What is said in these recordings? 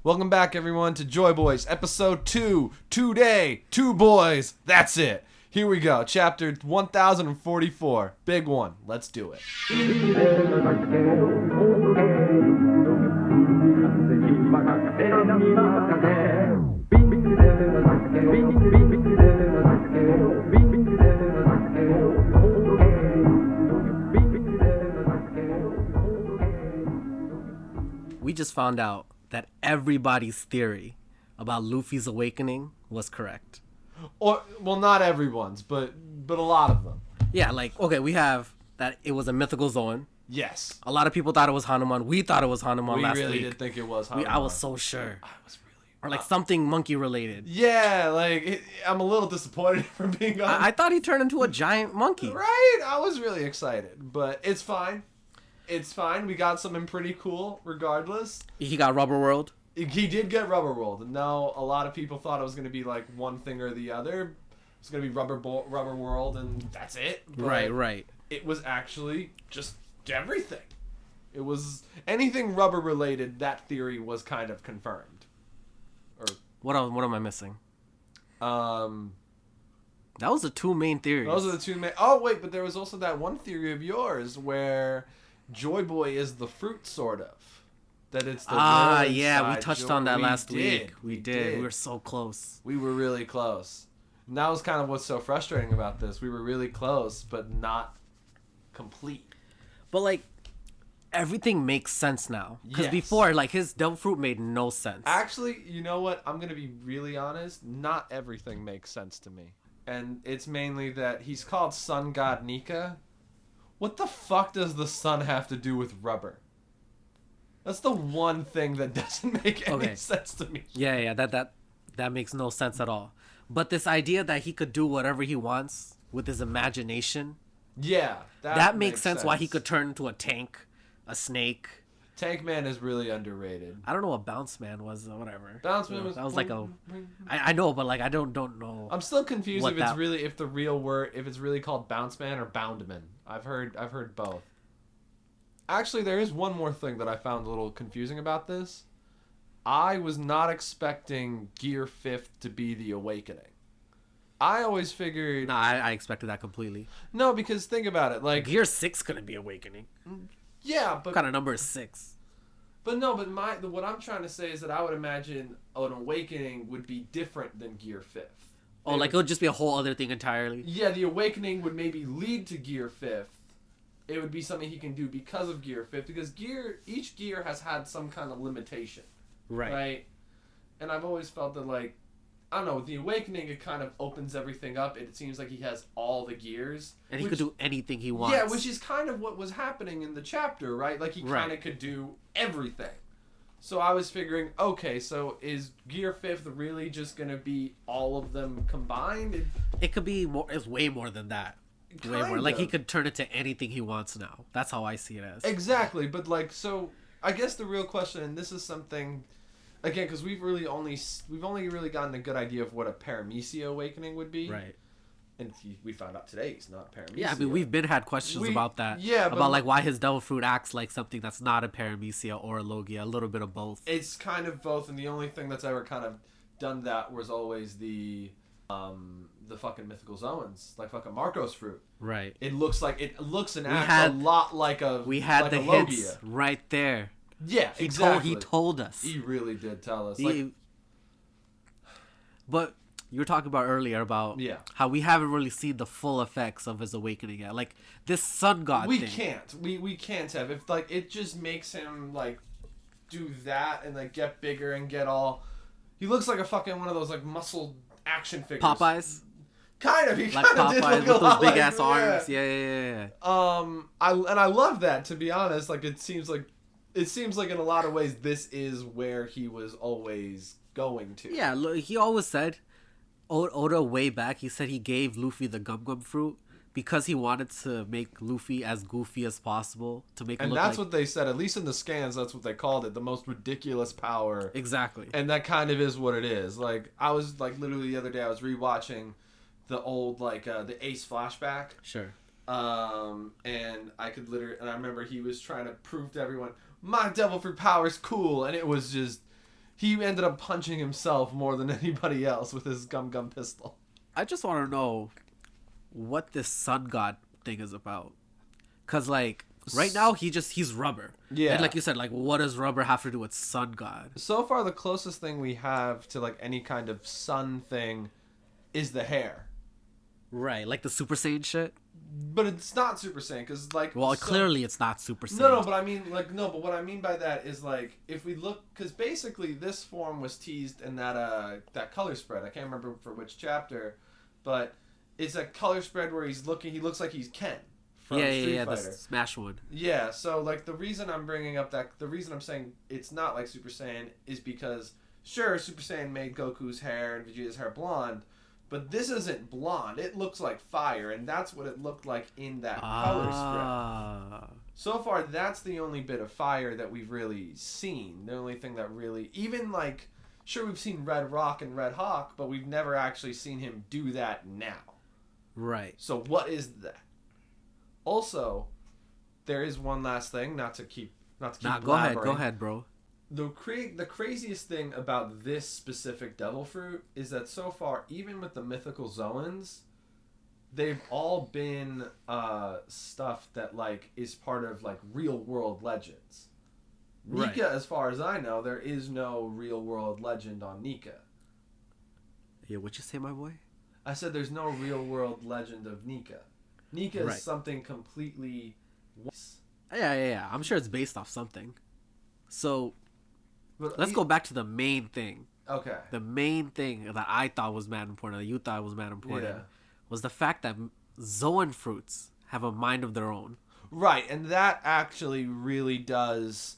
Welcome back, everyone, to Joy Boys, episode 2. Today, 2 boys. That's it. Here we go. Chapter 1044. Big one. Let's do it. We just found out that everybody's theory about Luffy's awakening was correct. Or, well, not everyone's, but a lot of them. Yeah, like, okay, we have that it was a mythical ZOAN. Yes. A lot of people thought it was Hanuman. We thought it was Hanuman last week. We really did think it was Hanuman. I was so sure. I was really... Or like something monkey related. Yeah, like, I'm a little disappointed for being honest. I thought he turned into a giant monkey. Right? I was really excited, but it's fine. It's fine. We got something pretty cool, regardless. He got Rubber World. He did get Rubber World, and now a lot of people thought it was going to be like one thing or the other. It's going to be Rubber World, and that's it. But Right. It was actually just everything. It was anything rubber related. That theory was kind of confirmed. Or what am I missing? That was the two main theories. Those are the two main. Oh wait, but there was also that one theory of yours where Joy Boy is the fruit, sort of. That it's the yeah, we touched on that last week. We did. We were so close. We were really close. And that was kind of what's so frustrating about this. We were really close, but not complete. But like, everything makes sense now. Because Yes. before, like, his devil fruit made no sense. Actually, you know what? I'm going to be really honest. Not everything makes sense to me. And it's mainly that he's called Sun God Nika. What the fuck does the sun have to do with rubber? That's the one thing that doesn't make any sense to me. Yeah, that makes no sense at all. But this idea that he could do whatever he wants with his imagination. Yeah. That makes sense why he could turn into a tank, a snake. Tank Man is really underrated. I don't know what Bounce Man was or whatever. Bounce Man was... That was like a... I know, but like I don't know. I'm still confused if it's really called Bounce Man or Boundman. I've heard both. Actually, there is one more thing that I found a little confusing about this. I was not expecting Gear 5th to be the awakening. I always figured... No, I expected that completely. No, because think about it. Like Gear 6 couldn't be awakening. Yeah, but... What kind of number is 6? But no, but what I'm trying to say is that I would imagine an awakening would be different than Gear 5th. Oh, like it would just be a whole other thing entirely? Yeah, the awakening would maybe lead to Gear 5th. It would be something he can do because of Gear 5th, because each gear has had some kind of limitation. Right? And I've always felt that, like, I don't know, with the awakening, it kind of opens everything up. It seems like he has all the gears. And he could do anything he wants. Yeah, which is kind of what was happening in the chapter, right? Like, he kind of could do everything. So I was figuring, okay, so is Gear 5th really just going to be all of them combined? It could be more. It's way more than that. Way more. Like, he could turn it to anything he wants now. That's how I see it as. Exactly, but like, so I guess the real question, and this is something, again, because we've only really gotten a good idea of what a Paramecia awakening would be. Right. And we found out today he's not a Paramecia. Yeah, I mean, we've been had questions about that. Yeah, about like why his devil fruit acts like something that's not a Paramecia or a Logia, a little bit of both. It's kind of both, and the only thing that's ever kind of done that was always the fucking mythical zoans, like fucking Marcos fruit. Right. It looks and acts a lot like a We had like the a hints Logia. right there. Yeah, exactly. He told us. He really did tell us. But you were talking about earlier about how we haven't really seen the full effects of his awakening yet. Like this sun god thing. We can't have. If like it just makes him like do that and like get bigger and get all. He looks like a fucking one of those like muscle action figures. Popeyes. Kind of. He like kind of Popeyes did look with a lot those big like, ass arms. Yeah. I love that, to be honest. Like it seems like in a lot of ways this is where he was always going to. Yeah, look, he always said, Oda way back, he said he gave Luffy the Gum Gum fruit because he wanted to make Luffy as goofy as possible to make him look that's what they said, at least in the scans. That's what they called it, the most ridiculous power. Exactly. And that kind of is what it is. Like I was like literally the other day I was rewatching the old like the Ace flashback. Sure. And I could literally, and I remember he was trying to prove to everyone my devil fruit power is cool, and it was just He ended up punching himself more than anybody else with his Gum Gum pistol. I just want to know what this sun god thing is about. Cause like right now he's rubber. Yeah. And like you said, like what does rubber have to do with sun god? So far, the closest thing we have to like any kind of sun thing is the hair. Right, like the Super Saiyan shit. But it's not Super Saiyan because like. Well, clearly it's not Super Saiyan. No, but I mean but what I mean by that is like if we look because basically this form was teased in that color spread. I can't remember for which chapter, but it's a color spread where he looks like he's Ken. From Street Fighter. The Smash one. Yeah, so like the reason I'm saying it's not like Super Saiyan is because sure Super Saiyan made Goku's hair and Vegeta's hair blonde, but this isn't blonde. It looks like fire, and that's what it looked like in that color spread. So far, that's the only bit of fire that we've really seen. The only thing that really even like sure we've seen Red Rock and Red Hawk, but we've never actually seen him do that now. Right. So what is that? Also, there is one last thing, not to keep Go ahead, bro. The craziest thing about this specific devil fruit is that so far, even with the mythical Zoans, they've all been stuff that like is part of like real world legends. Right. Nika, as far as I know, there is no real world legend on Nika. Yeah, what you say, my boy? I said there's no real world legend of Nika. Nika is something completely. Yeah. I'm sure it's based off something. So, let's go back to the main thing. Okay. The main thing that I thought was mad important, that you thought was mad important, was the fact that Zoan fruits have a mind of their own. Right, and that actually really does.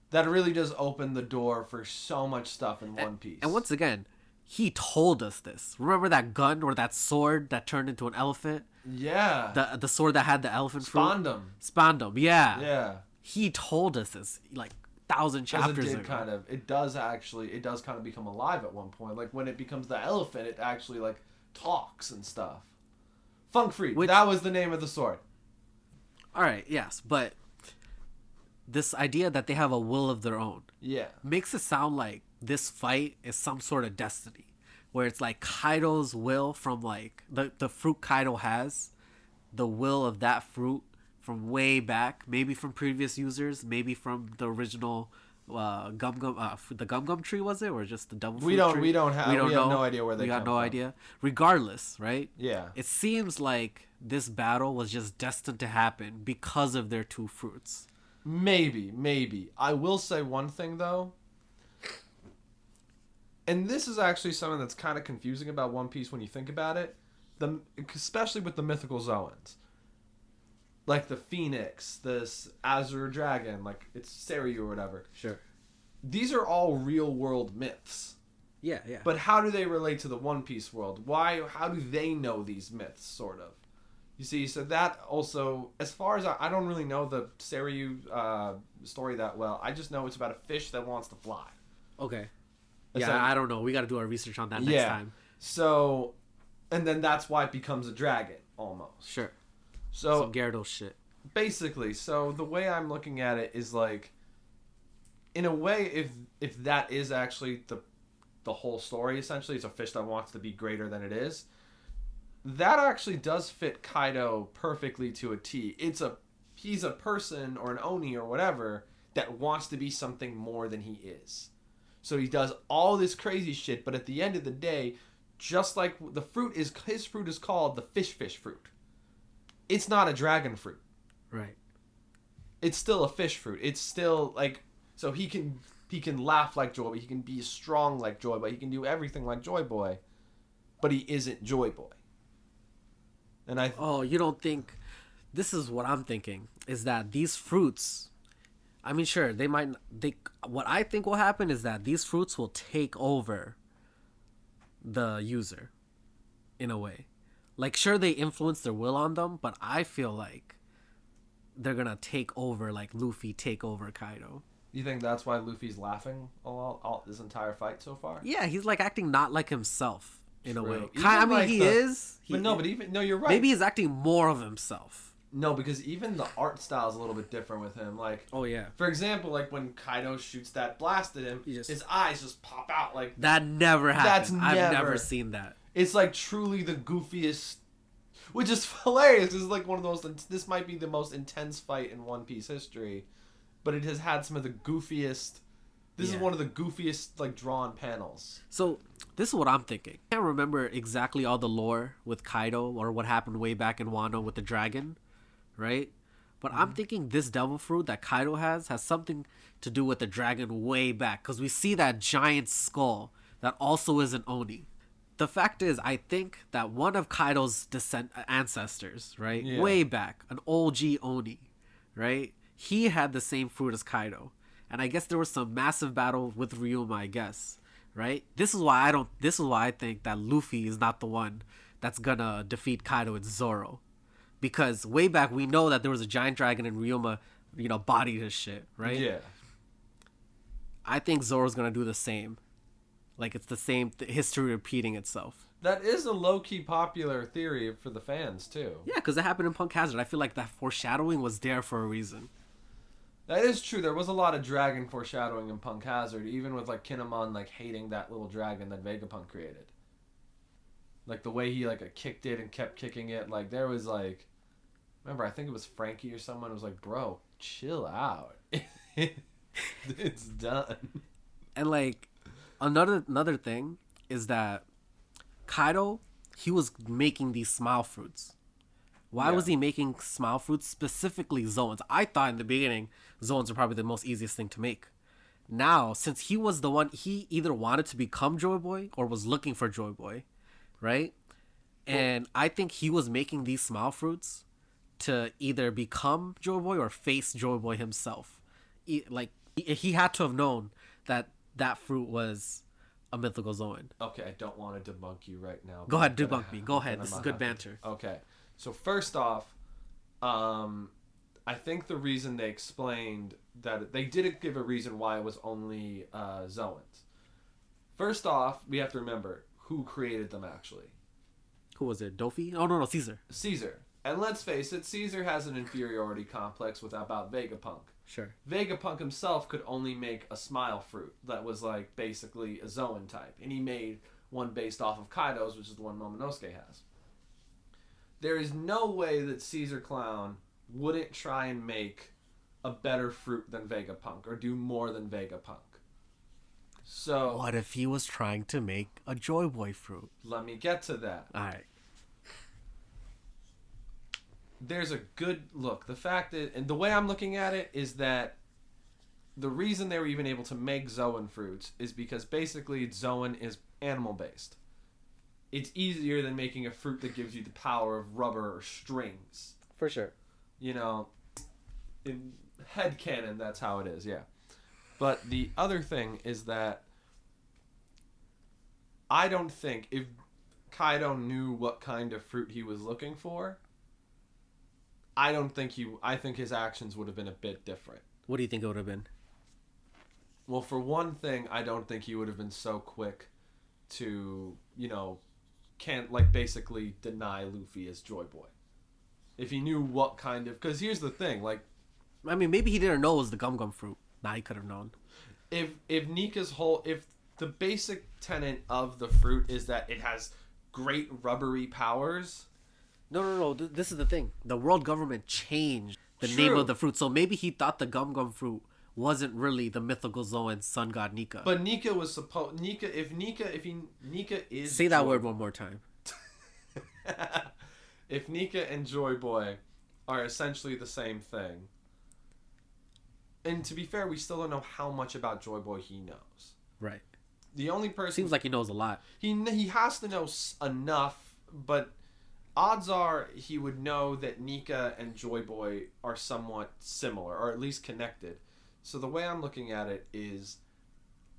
That really does open the door for so much stuff in One Piece. And once again, he told us this. Remember that gun or that sword that turned into an elephant? Yeah. The sword that had the elephant fruit? Spandam, yeah. Yeah. He told us this like 1,000 chapters ago. It does kind of become alive at one point. Like when it becomes the elephant, it actually like talks and stuff. Funkfried, that was the name of the sword. Alright, yes, but this idea that they have a will of their own makes it sound like this fight is some sort of destiny. Where it's like Kaido's will from like the fruit Kaido has, the will of that fruit from way back, maybe from previous users, maybe from the original the Gum Gum tree, was it, or just the double fruit tree? We have no idea where they come from. We got no idea. Regardless, right? Yeah. It seems like this battle was just destined to happen because of their two fruits. Maybe. I will say one thing though. And this is actually something that's kind of confusing about One Piece when you think about it, especially with the mythical Zoans. Like the Phoenix, this Azure Dragon, like it's Seiryu or whatever. Sure. These are all real world myths. Yeah. But how do they relate to the One Piece world? How do they know these myths, sort of? You see, so that also, as far as I don't really know the Seiryu story that well. I just know it's about a fish that wants to fly. Okay. Yeah, I don't know. We got to do our research on that next time. So, and then that's why it becomes a dragon, almost. Sure. So some Gyarados shit. Basically, so the way I'm looking at it is like, in a way, if that is actually the whole story, essentially, it's a fish that wants to be greater than it is. That actually does fit Kaido perfectly to a T. He's a person or an Oni or whatever that wants to be something more than he is. So he does all this crazy shit, but at the end of the day, just like his fruit is called the fish fruit. It's not a dragon fruit. Right. It's still a fish fruit. It's still like, so he can laugh like Joy Boy, he can be strong like Joy Boy, he can do everything like Joy Boy, but he isn't Joy Boy. And you don't think, this is what I'm thinking, is that these fruits, I mean, sure, what I think will happen is that these fruits will take over the user, in a way. Like, sure, they influence their will on them, but I feel like they're gonna take over, like Luffy take over Kaido. You think that's why Luffy's laughing all this entire fight so far? Yeah, he's like acting not like himself in a way. You're right. Maybe he's acting more of himself. No, because even the art style is a little bit different with him. Like, oh yeah, for example, like when Kaido shoots that blast at him, his eyes just pop out like that. Never happened. I've never seen that. It's like truly the goofiest, which is hilarious. This is like one of the most. This might be the most intense fight in One Piece history, but it has had some of the goofiest. This is one of the goofiest like drawn panels. So this is what I'm thinking. I can't remember exactly all the lore with Kaido or what happened way back in Wano with the dragon, right? But I'm thinking this devil fruit that Kaido has something to do with the dragon way back, because we see that giant skull that also is an Oni. The fact is, I think that one of Kaido's ancestors, right, way back, an OG Oni, right, he had the same fruit as Kaido. And I guess there was some massive battle with Ryuma, I guess, right? This is why I think that Luffy is not the one that's gonna defeat Kaido, it's Zoro. Because way back we know that there was a giant dragon and Ryuma, bodied his shit, right? Yeah. I think Zoro's gonna do the same. Like, it's the same history repeating itself. That is a low-key popular theory for the fans, too. Yeah, because it happened in Punk Hazard. I feel like that foreshadowing was there for a reason. That is true. There was a lot of dragon foreshadowing in Punk Hazard, even with, like, Kinemon, like, hating that little dragon that Vegapunk created. Like, the way he, like, kicked it and kept kicking it. Like, there was, like... Remember, I think it was Frankie or someone was like, bro, chill out. It's done. And, like... Another thing is that Kaido, he was making these smile fruits. Why was he making smile fruits, specifically ZOANs? I thought in the beginning ZOANs are probably the most easiest thing to make. Now, since he was the one, he either wanted to become Joy Boy or was looking for Joy Boy, right? And I think he was making these smile fruits to either become Joy Boy or face Joy Boy himself. He had to have known that fruit was a mythical ZOAN. Okay, I don't want to debunk you right now. Go ahead, debunk me. Go ahead. This is good banter. Okay. So first off, I think the reason they explained that they didn't give a reason why it was only ZOANs. First off, we have to remember who created them actually. Who was it? Dofi? Oh no, Caesar. Caesar. And let's face it, Caesar has an inferiority complex about Vegapunk. Sure. Vegapunk himself could only make a smile fruit that was like basically a ZOAN type. And he made one based off of Kaido's, which is the one Momonosuke has. There is no way that Caesar Clown wouldn't try and make a better fruit than Vegapunk or do more than Vegapunk. So what if he was trying to make a Joy Boy fruit? Let me get to that. Alright. There's a good look. The fact that, and the way I'm looking at it is that the reason they were even able to make ZOAN fruits is because basically ZOAN is animal based. It's easier than making a fruit that gives you the power of rubber or strings. For sure. You know, in headcanon, that's how it is, yeah. But the other thing is that I don't think if Kaido knew what kind of fruit he was looking for, I think his actions would have been a bit different. What do you think it would have been? Well, for one thing, I don't think he would have been so quick to, basically deny Luffy as Joy Boy. If he knew what kind of... Because here's the thing, I mean, maybe he didn't know it was the Gum Gum fruit. Nah, he could have known. If the basic tenet of the fruit is that it has great rubbery powers... No. This is the thing. The world government changed the name of the fruit. So maybe he thought the Gum Gum fruit wasn't really the mythical Zoan sun god Nika. But Nika was supposed... Nika is... Say that word one more time. If Nika and Joy Boy are essentially the same thing... And to be fair, we still don't know how much about Joy Boy he knows. Right. The only person... Seems like he knows a lot. He has to know enough, but... Odds are he would know that Nika and Joy Boy are somewhat similar, or at least connected. So the way I'm looking at it is,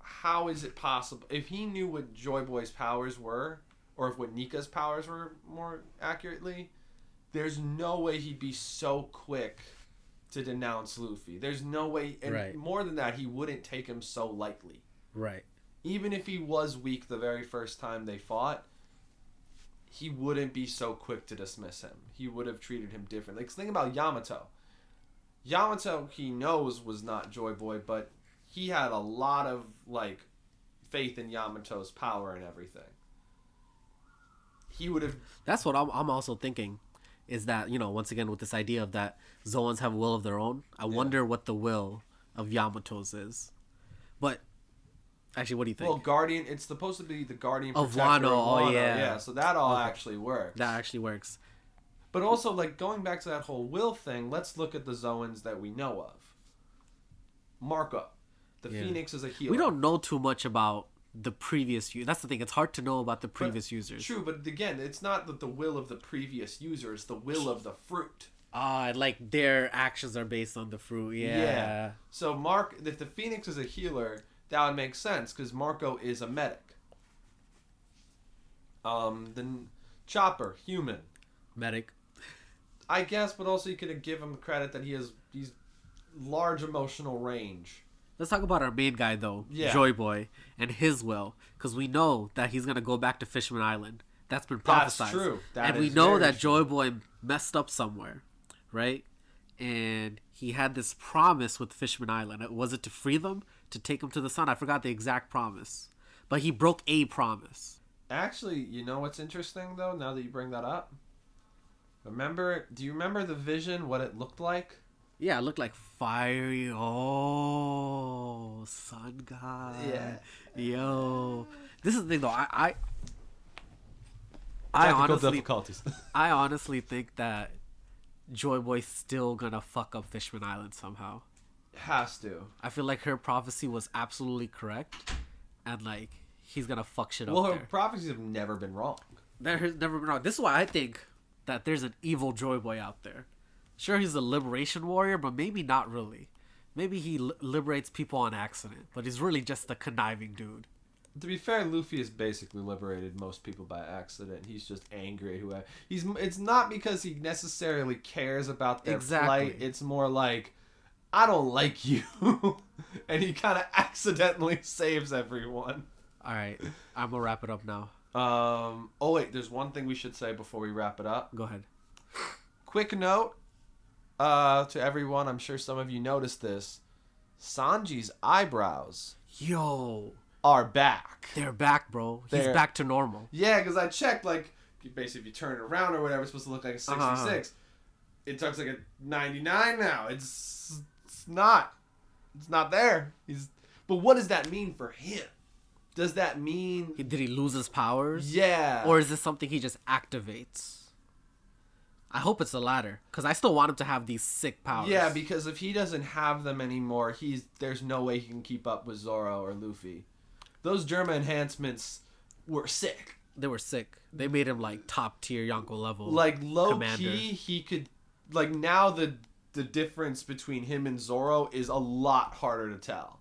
how is it possible... If he knew what Joy Boy's powers were, or if what Nika's powers were more accurately, there's no way he'd be so quick to denounce Luffy. There's no way... And right. More than that, he wouldn't take him so lightly. Right. Even if he was weak the very first time they fought... he wouldn't be so quick to dismiss him. He would have treated him differently. Like, think about Yamato. Yamato, he knows, was not Joy Boy, but he had a lot of, like, faith in Yamato's power and everything. He would have... That's what I'm also thinking, is that, you know, once again, with this idea of that Zoans have a will of their own, I wonder what the will of Yamato's is. But... Actually, what do you think? Well, Guardian, it's supposed to be the Guardian of Protector Wano. of Wano. Oh, yeah. Yeah, so that all actually works. That actually works. But also, like, going back to that whole will thing, let's look at the Zoans that we know of. Marco. The Phoenix is a healer. We don't know too much about the previous user. That's the thing. It's hard to know about the previous users. True, but again, it's not that the will of the previous user. It's the will of the fruit. Like their actions are based on the fruit. Yeah. So, if the Phoenix is a healer... That would make sense, because Marco is a medic. Then Chopper, human. Medic. I guess, but also you could give him credit that he's large emotional range. Let's talk about our main guy, though. Yeah. Joy Boy, and his will. Because we know that he's going to go back to Fishman Island. That's been prophesied. That's true. And we know that Joy Boy messed up somewhere, right? And he had this promise with Fishman Island. Was it to free them? To take him to the sun? I forgot the exact promise. But he broke a promise. Actually, you know what's interesting, though, now that you bring that up? Do you remember the vision, what it looked like? Yeah, it looked like fiery. Oh, sun god. Yeah. Yo. This is the thing, though. I honestly, difficulties. I honestly think that Joy Boy's still gonna fuck up Fishman Island somehow. Has to. I feel like her prophecy was absolutely correct, and like he's gonna fuck shit up. Well, her prophecies have never been wrong. Never been wrong. This is why I think that there's an evil Joy Boy out there. Sure, he's a liberation warrior, but maybe not really. Maybe he liberates people on accident, but he's really just a conniving dude. To be fair, Luffy has basically liberated most people by accident. He's just angry at whoever. It's not because he necessarily cares about their plight. It's more like, I don't like you. And he kind of accidentally saves everyone. All right. I'm going to wrap it up now. Oh, wait. There's one thing we should say before we wrap it up. Go ahead. Quick note to everyone. I'm sure some of you noticed this. Sanji's eyebrows are back. They're back, bro. He's back to normal. Yeah, because I checked, like, basically if you turn it around or whatever, it's supposed to look like a 66. It looks like a 99 now. It's not there. But what does that mean for him? Does that mean did he lose his powers? Yeah. Or is this something he just activates? I hope it's the latter, because I still want him to have these sick powers. Yeah, because if he doesn't have them anymore, there's no way he can keep up with Zoro or Luffy. Those Germa enhancements were sick. They were sick. They made him like top tier Yonko level. Like low key, he could like now the difference between him and Zoro is a lot harder to tell.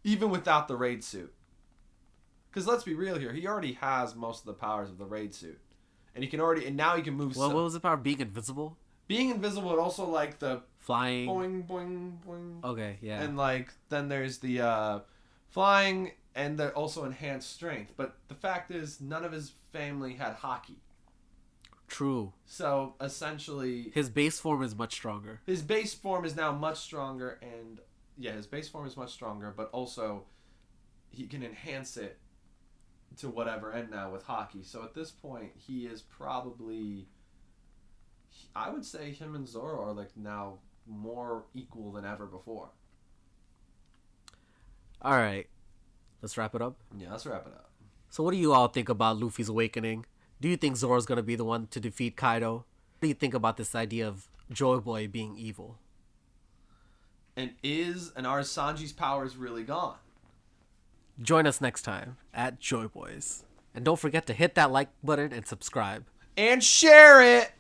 Even without the raid suit. Because let's be real here, he already has most of the powers of the raid suit. And now he can move. Well, what was the power? Being invisible? Being invisible, and also like the flying. Boing, boing, boing. Okay, yeah. And like, then there's the flying, and the also enhanced strength. But the fact is, none of his family had hockey. True. So essentially, his base form is much stronger. His base form is now much stronger, and his base form is much stronger. But also, he can enhance it to whatever end now with hockey. So at this point, he is probably, I would say him and Zoro are like now more equal than ever before. All right. Let's wrap it up. Yeah, let's wrap it up. So what do you all think about Luffy's awakening? Do you think Zoro's going to be the one to defeat Kaido? What do you think about this idea of Joy Boy being evil? And are Sanji's powers really gone? Join us next time at Joy Boys. And don't forget to hit that like button and subscribe. And share it!